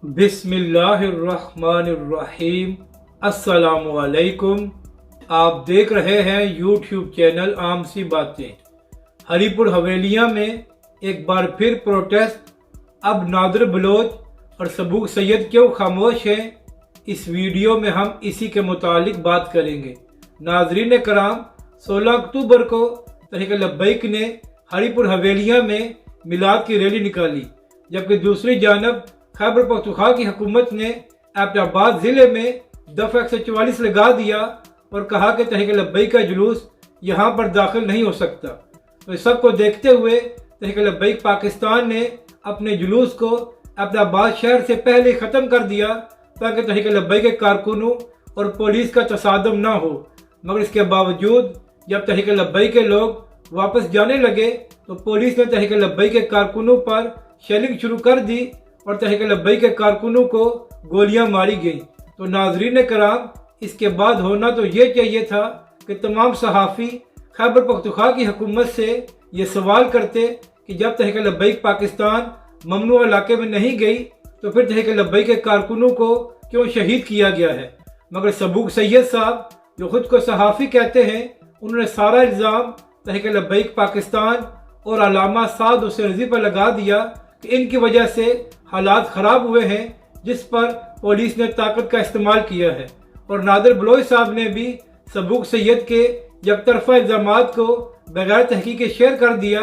बिस्मिल्लाहिर्रहमानिर्रहीम। अस्सलामुअलैकुम। आप देख रहे हैं यूट्यूब चैनल आम सी बातें। हरीपुर हवेलिया में एक बार फिर प्रोटेस्ट। अब नादिर बलोच और सबूक सैयद क्यों खामोश हैं, इस वीडियो में हम इसी के मुतालिक बात करेंगे। नाजरीन कराम, 16 अक्टूबर को तहरीक लब्बैक ने हरीपुर हवेलिया में मिलाद की रैली निकाली, जबकि दूसरी जानब खैबर पख्तूनख्वा की हुकूमत ने एबटाबाद ज़िले में दफ़ा 144 लगा दिया और कहा कि तहरीक लब्बैक का जुलूस यहाँ पर दाखिल नहीं हो सकता। तो इस सब को देखते हुए तहरीक लब्बैक पाकिस्तान ने अपने जुलूस को एबटाबाद शहर से पहले ख़त्म कर दिया ताकि तहरीक लब्बैक के कारकुनों और पुलिस का तसादम ना हो। मगर इसके बावजूद जब तहरीक लब्बैक के लोग वापस जाने लगे तो पुलिस ने तहरीक लब्बैक के कारकुनों पर शेलिंग शुरू कर दी और तहरीक लब्बैक के कारकुनों को गोलियां मारी गई। तो नाजरीन कराम, इसके बाद होना तो ये चाहिए था कि तमाम सहाफ़ी खैबर पख्तूनख्वा की हुकूमत से ये सवाल करते कि जब तहरीक लब्बैक पाकिस्तान ममनुआ इलाके में नहीं गई तो फिर तहरीक लब्बैक के कारकुनों को क्यों शहीद किया गया है। मगर सबूक सैयद साहब जो खुद को सहाफ़ी कहते हैं, उन्होंने सारा इल्ज़ाम तहरीक लब्बैक पाकिस्तान और अल्लामा साद हुसैन रिज़वी पर लगा दिया कि इनकी वजह से हालात ख़राब हुए हैं, जिस पर पुलिस ने ताकत का इस्तेमाल किया है। और नादिर बलोच साहब ने भी सबूक सैयद के यकतरफा इल्ज़ामात को बगैर तहकीक शेयर कर दिया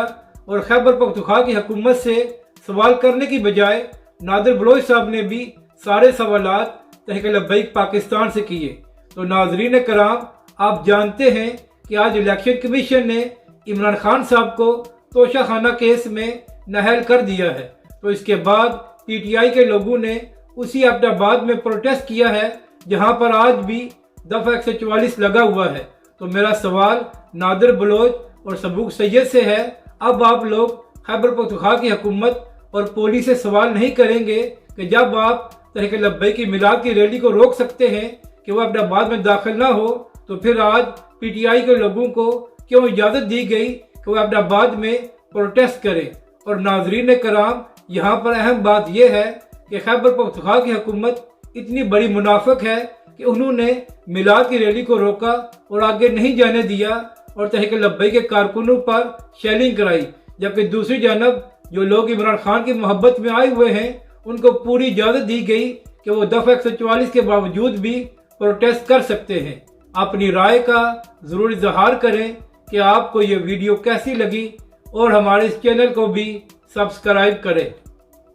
और खैबर पख्तूनख्वा की हुकूमत से सवाल करने की बजाय नादिर बलोच साहब ने भी सारे सवालात तहरीक लब्बैक पाकिस्तान से किए। तो नाजरीन कराम, आप जानते हैं कि आज इलेक्शन कमीशन ने इमरान खान साहब को तोशाखाना केस में नाअहल कर दिया है। तो इसके बाद पीटीआई के लोगों ने उसी एबटाबाद में प्रोटेस्ट किया है जहां पर आज भी दफ़ा 144 लगा हुआ है। तो मेरा सवाल नादिर बलोच और सबूक सैयद से है, अब आप लोग खैबर पख्तूनख्वा की हुकूमत और पुलिस से सवाल नहीं करेंगे कि जब आप तहरीक लब्बैक की मिलाद की रैली को रोक सकते हैं कि वो एबटाबाद में दाखिल ना हो, तो फिर आज पीटीआई के लोगों को क्यों इजाज़त दी गई कि वो एबटाबाद में प्रोटेस्ट करें। और नाजरीन कराम, यहाँ पर अहम बात यह है कि खैबर पख्तूनख्वा की हुकूमत इतनी बड़ी मुनाफिक है कि उन्होंने मिलाद की रैली को रोका और आगे नहीं जाने दिया और तहरीक लब्बैक के कारकुनों पर शेलिंग कराई, जबकि दूसरी जानब जो लोग इमरान खान की मोहब्बत में आए हुए हैं उनको पूरी इजाज़त दी गई कि वो दफ़ा 144 के बावजूद भी प्रोटेस्ट कर सकते हैं। अपनी राय का ज़रूर इज़हार करें कि आपको ये वीडियो कैसी लगी और हमारे इस चैनल को भी सब्सक्राइब करें।